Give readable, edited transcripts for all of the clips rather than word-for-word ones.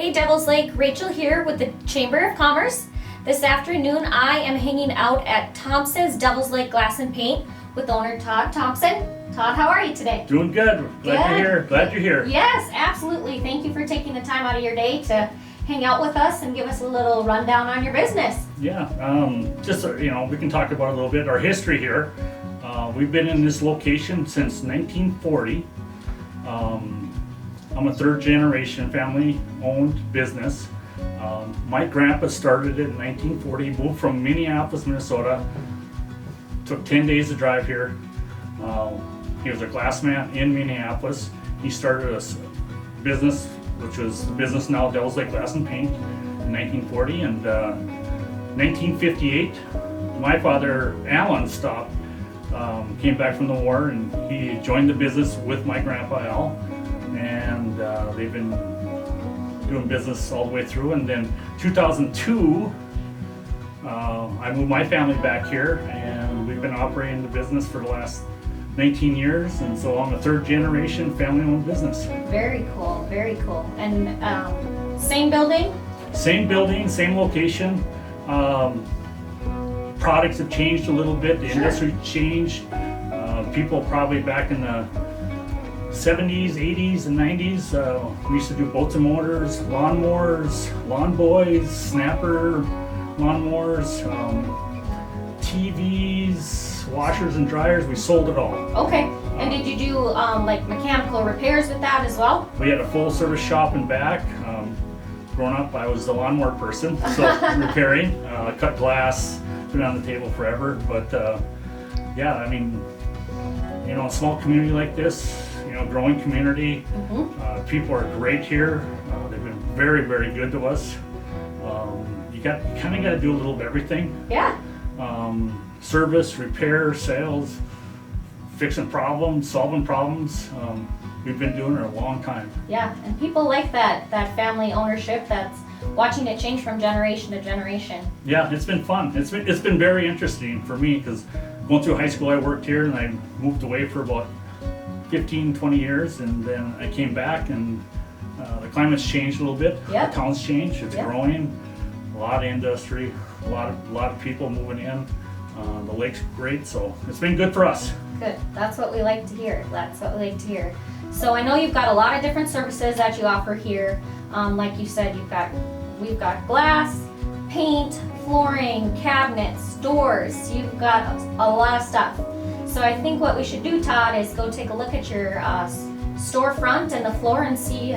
Hey Devil's Lake, Rachel here with the Chamber of Commerce. This afternoon I am hanging out at Thompson's Devil's Lake Glass and Paint with owner Todd Thompson. Todd, how are you today? Doing good. Glad you're here. Glad you're here. Yes, absolutely. Thank you for taking the time out of your day to hang out with us and give us a little rundown on your business. Yeah, just we can talk about a little bit our history here. We've been in this location since 1940. I'm a third generation family owned business. My grandpa started it in 1940, moved from Minneapolis, Minnesota. Took 10 days to drive here. He was a glassman in Minneapolis. He started a business, which was the business now Devil's Lake Glass and Paint, in 1940. And 1958, my father, Alan, came back from the war, and he joined the business with my grandpa, Al. And they've been doing business all the way through. And then 2002, I moved my family back here, and we've been operating the business for the last 19 years, and so I'm a third generation family-owned business. Very cool, very cool. And same building? Same building, same location. Products have changed a little bit, the industry changed. People probably back in the 70s, 80s, and 90s, we used to do boats and motors, lawnmowers, lawn boys, snapper lawnmowers, TVs, washers and dryers. We sold it all. Okay. And did you do like mechanical repairs with that as well? We had a full service shop in back. Growing up, I was the lawnmower person, so repairing, cut glass, been on the table forever. But yeah, I mean, a small community like this, growing community. People are great here. They've been very, very good to us. You kind of got to do a little of everything. Yeah. Service, repair, sales, fixing problems, solving problems. We've been doing it a long time. Yeah, and people like that family ownership, that's watching it change from generation to generation. Yeah, it's been fun. It's been very interesting for me, because going through high school I worked here, and I moved away for about 15, 20 years, and then I came back, and the climate's changed a little bit. Yep. The town's changed. It's Yep. growing. A lot of industry, a lot of people moving in. The lake's great, so it's been good for us. Good. That's what we like to hear. So I know you've got a lot of different services that you offer here. Like you said, we've got glass, paint, flooring, cabinets, doors. You've got a lot of stuff. So I think what we should do, Todd, is go take a look at your storefront and the floor and see.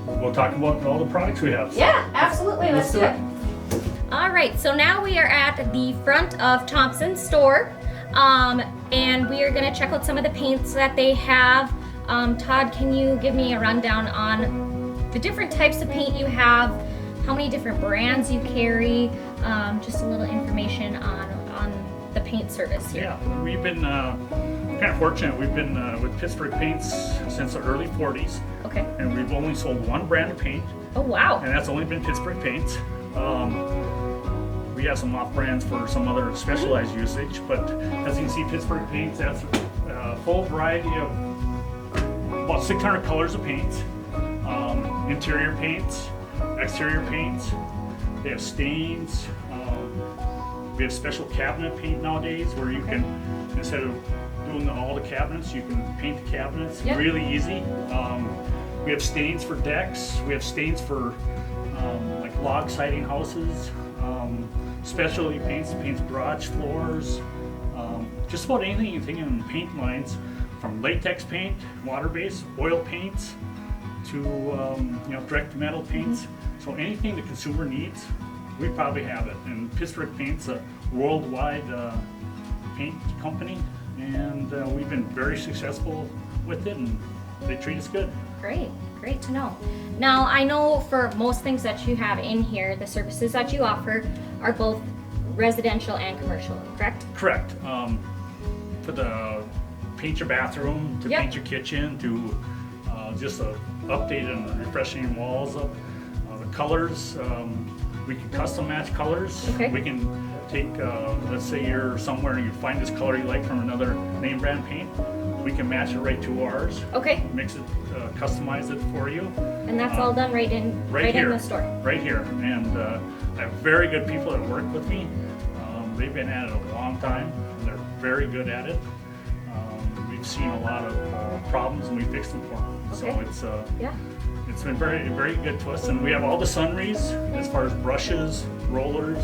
We'll talk about all the products we have. Yeah, absolutely. Let's do it. All right, so now we are at the front of Thompson's store, and we are going to check out some of the paints that they have. Todd, can you give me a rundown on the different types of paint you have, how many different brands you carry, just a little information on the paint service here? Yeah, we've been kind of fortunate. We've been with Pittsburgh Paints since the early 40s. Okay. And we've only sold one brand of paint. Oh, wow. And that's only been Pittsburgh Paints. We have some off brands for some other specialized usage, but as you can see, Pittsburgh Paints, that's a full variety of about 600 colors of paint. Interior paints, exterior paints. They have stains. We have special cabinet paint nowadays where you can, instead of doing all the cabinets, you can paint the cabinets. Yep. Really easy. We have stains for decks. We have stains for like log siding houses. Specialty paints garage floors. Just about anything in paint lines, from latex paint, water-based, oil paints, to direct metal paints. So anything the consumer needs, we probably have it. And Pittsburgh Paint's a worldwide paint company, and we've been very successful with it, and they treat us good. Great to know. Now, I know for most things that you have in here, the services that you offer are both residential and commercial, correct? Correct. For the paint your bathroom, to Yep. paint your kitchen, to just update and refreshing walls up. The colors, we can custom match colors. Okay. We can take, let's say you're somewhere and you find this color you like from another name brand paint, we can match it right to ours. Okay. Mix it, customize it for you. And that's all done right in the store. Right here. And I have very good people that work with me. They've been at it a long time, and they're very good at it. We've seen a lot of problems, and we fixed them for them. Okay. So Yeah. it's been very, very good to us. And we have all the sundries as far as brushes, rollers,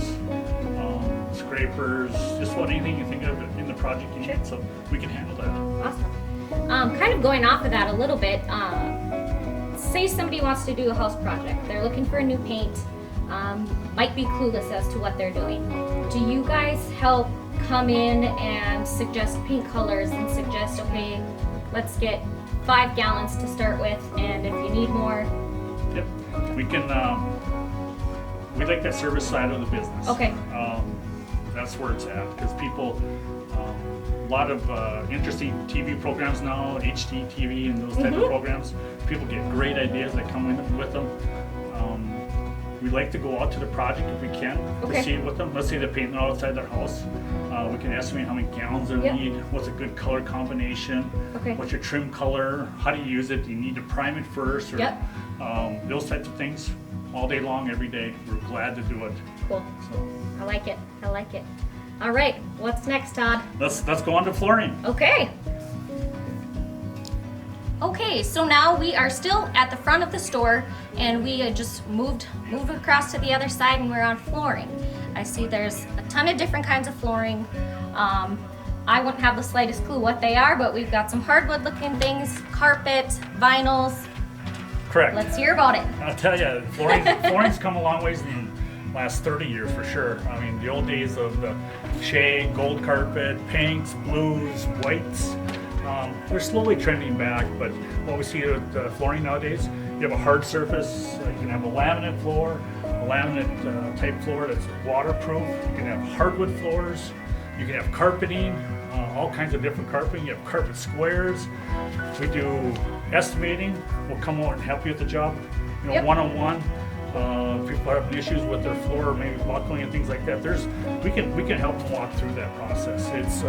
scrapers, just about anything you think of in the project you need. So we can handle that. Awesome. Kind of going off of that a little bit, say somebody wants to do a house project. They're looking for a new paint, might be clueless as to what they're doing. Do you guys help come in and suggest paint colors and suggest, okay, let's get 5 gallons to start with, and if you need more? Yep. We can, we like that service side of the business. Okay. That's where it's at, because people, a lot of interesting TV programs now, HD TV and those type of programs, people get great ideas that come in with them. We like to go out to the project if we can to see it with them. Let's say they're painting outside their house. We can estimate how many gallons they need, what's a good color combination, what's your trim color, how do you use it, do you need to prime it first, or those types of things all day long, every day. We're glad to do it. Cool. So. I like it. I like it. All right, what's next, Todd? Let's go on to flooring. Okay. Okay, so now we are still at the front of the store, and we just moved across to the other side, and we're on flooring. I see there's a ton of different kinds of flooring. I wouldn't have the slightest clue what they are, but we've got some hardwood looking things, carpet, vinyls. Correct. Let's hear about it. I'll tell you, flooring's come a long ways in the last 30 years for sure. I mean, the old days of the shade, gold carpet, pinks, blues, whites, they're slowly trending back, but what we see with flooring nowadays, you have a hard surface, you can have a laminate floor, a laminate type floor that's waterproof, you can have hardwood floors, you can have carpeting, all kinds of different carpeting, you have carpet squares. We do estimating, we'll come over and help you with the job, you know, one-on-one. If people are having issues with their floor, maybe buckling and things like that, we can help them walk through that process. It's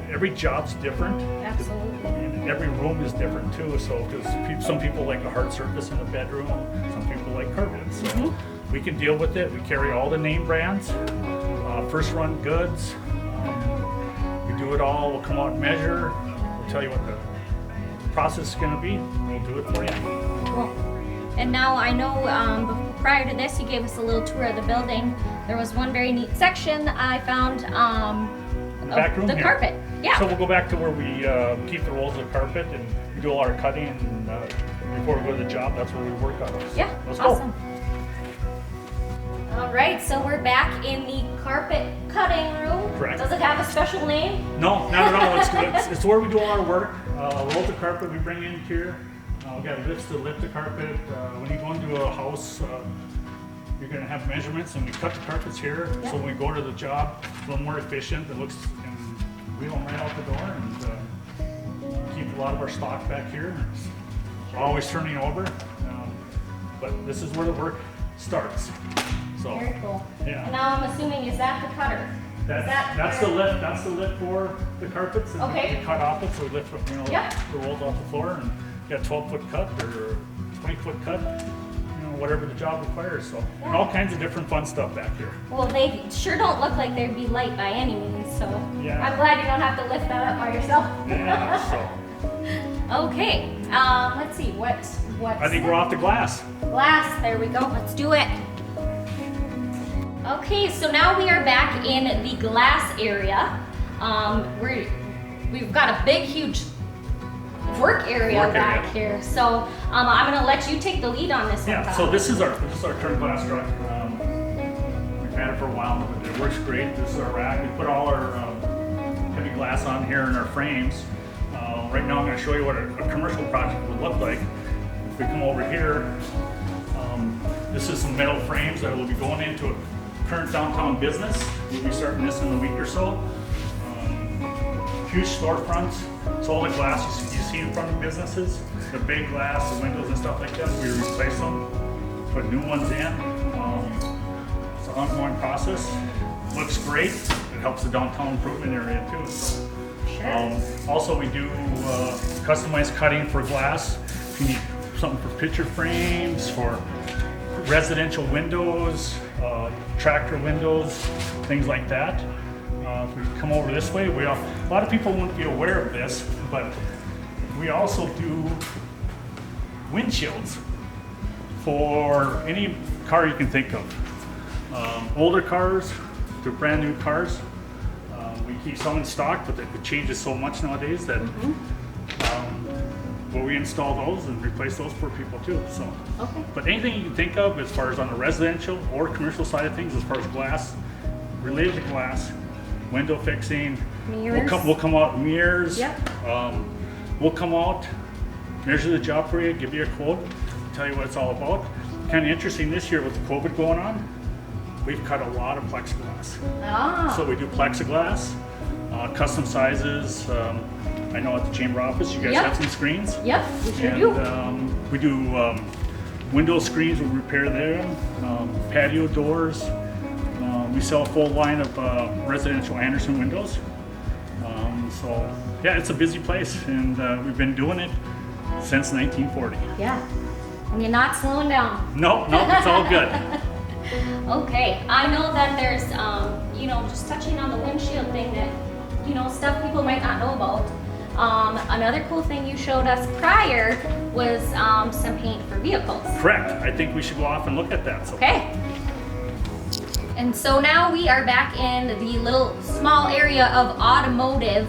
every job's different. Absolutely. And every room is different too. So, because some people like a hard surface in the bedroom, some people like carpet. So we can deal with it. We carry all the name brands, first run goods. We do it all. We'll come out and measure. We'll tell you what the process is going to be. We'll do it for you. Cool. And now I know prior to this, you gave us a little tour of the building. There was one very neat section I found. The back room the here. Carpet. Yeah. So we'll go back to where we keep the rolls of carpet, and we do all our cutting. And before we go to the job, that's where we work on it. So yeah. let's Awesome. go. All right, so we're back in the carpet cutting room. Correct. Does it have a special name? No, not at all. It's where we do all our work. Rolls of carpet we bring in here. We got lifts to lift the carpet. When you go into a house, you're going to have measurements, and we cut the carpets here. Yeah. So when we go to the job, a little more efficient. It looks, and we don't right out the door, and keep a lot of our stock back here. It's always turning over, but this is where the work starts. So Very cool. yeah. And now I'm assuming, is that the cutter? That's the lift. That's the lift for the carpets, and Okay. we cut off it. So we lift, Yep. the rolls off the floor, and got a 12-foot cut or 20-foot cut. Whatever the job requires. So, and all kinds of different fun stuff back here. Well, they sure don't look like they'd be light by any means, so Yeah. I'm glad you don't have to lift that up by yourself. Yeah. So Okay, let's see, what's I think we're off the glass. glass? There we go, let's do it. Okay, so now we are back in the glass area. We've got a big, huge work area back here. So I'm gonna let you take the lead on this one. Yeah. So this is our current glass truck. We've had it for a while, but it works great. This is our rack. We put all our heavy glass on here in our frames. Right now, I'm going to show you what a commercial project would look like. If we come over here, this is some metal frames that will be going into a current downtown business. We'll be starting this in a week or so. Huge storefronts. So all the glass you see in front of businesses, the big glass, the windows and stuff like that, we replace them, put new ones in. It's a ongoing process. Looks great. It helps the downtown improvement area too. So. Sure. Also, we do customized cutting for glass. If you need something for picture frames, for residential windows, tractor windows, things like that. If we come over this way, a lot of people won't be aware of this, but we also do windshields for any car you can think of. Older cars to brand new cars. We keep some in stock, but it changes so much nowadays that we install those and replace those for people too. So, Okay. but anything you can think of as far as on the residential or commercial side of things, as far as glass, related to glass, window fixing, Mirrors. we'll come out mirrors. Yep. We'll come out, measure the job for you, give you a quote, tell you what it's all about. Kind of interesting this year with the COVID going on. We've cut a lot of plexiglass. Ah. So we do plexiglass, custom sizes. I know at the chamber office you guys Yep. have some screens. Yep, we sure And do. we do window screens, we repair them, patio doors. We sell a full line of residential Anderson windows. So yeah, it's a busy place, and we've been doing it since 1940. Yeah. And you're not slowing down. No, it's all good. Okay, I know that there's, just touching on the windshield thing that, stuff people might not know about. Another cool thing you showed us prior was some paint for vehicles. Correct. I think we should go off and look at that. So. Okay. And so now we are back in the little small area of automotive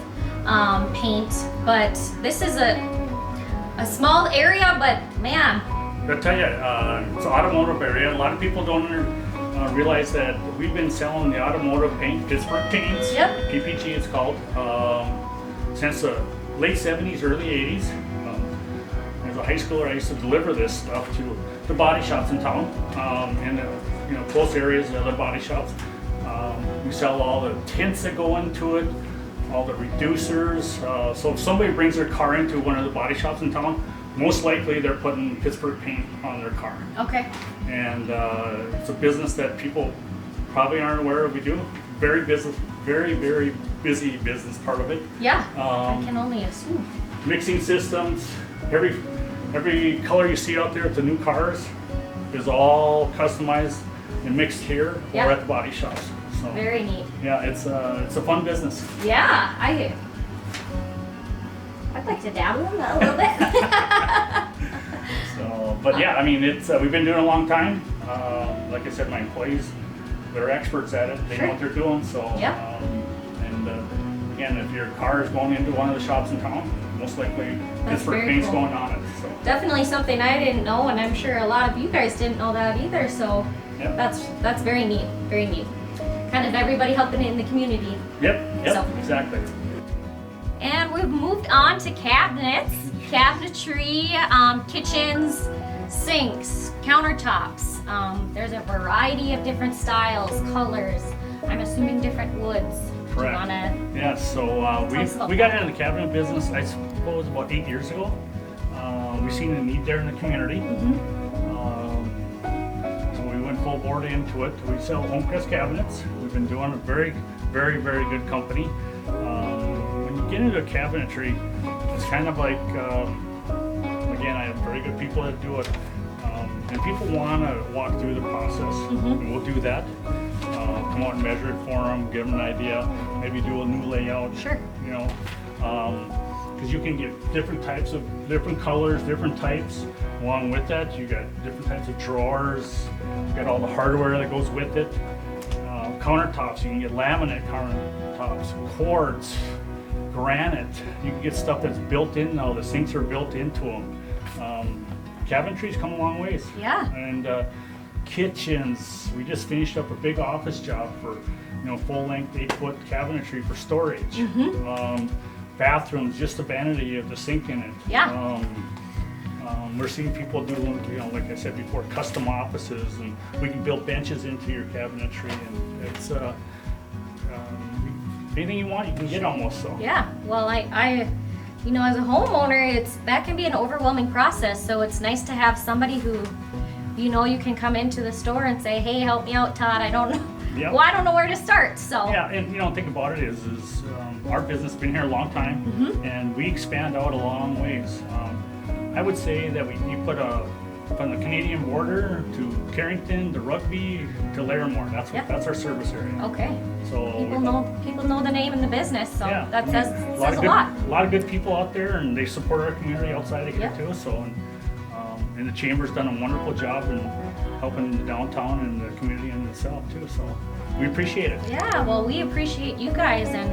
paint, but this is a small area, but man. I'll tell you, it's an automotive area. A lot of people don't realize that we've been selling the automotive paint, Pittsburgh Paints, Yep. PPG it's called, since the late 70s, early 80s. As a high schooler, I used to deliver this stuff to the body shops in town, and close areas, the other body shops. We sell all the tints that go into it, all the reducers. So if somebody brings their car into one of the body shops in town, most likely they're putting Pittsburgh paint on their car. Okay. And it's a business that people probably aren't aware of. We do very very busy business part of it. Yeah, Um, I can only assume. Mixing systems, every color you see out there at the new cars is all customized and mixed here Yeah. or at the body shops. So Very neat. yeah, it's a fun business. Yeah, I'd like to dabble in that a little bit. So, but yeah, I mean, it's we've been doing it a long time. Like I said, my employees, they're experts at it. They Sure. know what they're doing. So, Yep. Again, if your car is going into one of the shops in town, most likely That's Pittsburgh very paint's cool. going on it. So, Definitely something I didn't know, and I'm sure a lot of you guys didn't know that either. So Yep. that's very neat. Very neat. Kind of everybody helping in the community. yep, So- exactly. And we've moved on to cabinets, cabinetry, kitchens, sinks, countertops. There's a variety of different styles, colors. I'm assuming different woods. Do you Correct. wanna? Yeah, so we got into the cabinet business, I suppose, about 8 years ago. We seen a need there in the community. So we went full board into it. We sell Homecrest cabinets. We've been doing a very good company. When you get into cabinetry, it's kind of like, again, I have very good people that do it. And people want to walk through the process, and we'll do that. Come out and measure it for them, give them an idea, maybe do a new layout. Sure. Because you can get different colors, different types. Along with that, you got different types of drawers. You got all the hardware that goes with it. Countertops, you can get laminate countertops, quartz, granite. You can get stuff that's built in now. The sinks are built into them. Cabinetry's come a long ways. Yeah. And kitchens. We just finished up a big office job for, full-length 8-foot cabinetry for storage. Bathrooms, just the vanity of the sink in it. Yeah. We're seeing people do, like I said before, custom offices, and we can build benches into your cabinetry, and it's anything you want, you can get almost. So. Yeah. Well, I as a homeowner, that can be an overwhelming process. So it's nice to have somebody who you know, you can come into the store and say, hey, help me out, Todd. I don't know. Yep. Well, I don't know where to start. So Yeah, and you know, think about it is our business has been here a long time, and we expand out a long ways. I would say that we put from the Canadian border to Carrington to Rugby to Larimore. That's our service area. okay. So People know the name and the business, so yeah, that says a of good, lot. A lot of good people out there, and they support our community outside of here too. So, and the chamber's done a wonderful job in helping the downtown and the community in itself too. So, we appreciate it. Yeah, well, we appreciate you guys, and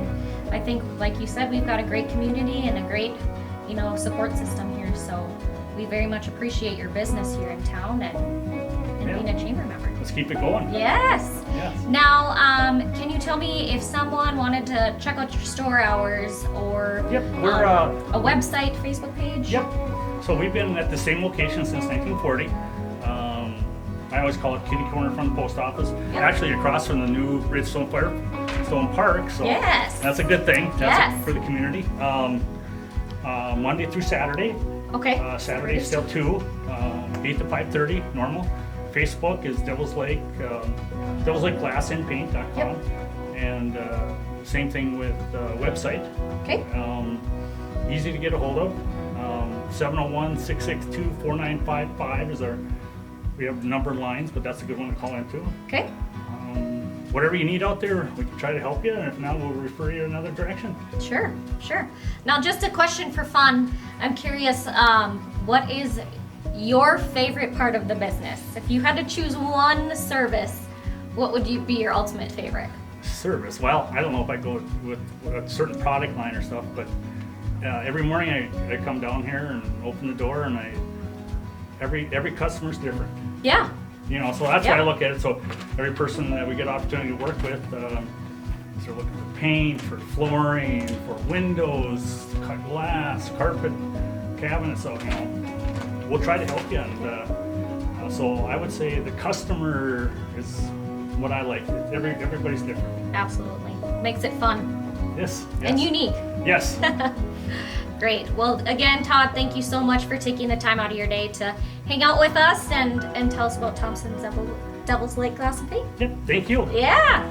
I think, like you said, we've got a great community and a great, you know, support system here. So, we very much appreciate your business here in town and being a chamber member. Let's keep it going. Yes. Yes. Now, can you tell me if someone wanted to check out your store hours or Yep, we're a website, Facebook page? Yep. So we've been at the same location since 1940. I always call it kitty corner from the post office. Yep. Actually, across from the new Ridgestone Park. So Yes. that's a good thing. Yes. For the community. Monday through Saturday. Okay. Saturday still 2, 8 to 5:30 normal. Facebook is Devil's Lake GlassandPaint.com. Yep. And same thing with website. Okay. Easy to get a hold of. 701-662-4955 is we have numbered lines, but that's a good one to call into. Okay. Whatever you need out there, we can try to help you, and if not, we'll refer you in another direction. Sure. Now, just a question for fun. I'm curious, what is your favorite part of the business? If you had to choose one service, what would be your ultimate favorite? Service. Well, I don't know if I go with a certain product line or stuff, but every morning I come down here and open the door, and every customer's different. Yeah. You know, so that's why I look at it. So every person that we get opportunity to work with, they're looking for paint, for flooring, for windows, cut glass, carpet, cabinets. So you know, we'll try to help you. And so I would say the customer is what I like. Everybody's different. Absolutely. Makes it fun. Yes. And unique. Yes. Great. Well, again, Todd, thank you so much for taking the time out of your day to hang out with us and tell us about Thompson's Devil's Lake Glass and Paint. Yep. Thank you. Yeah.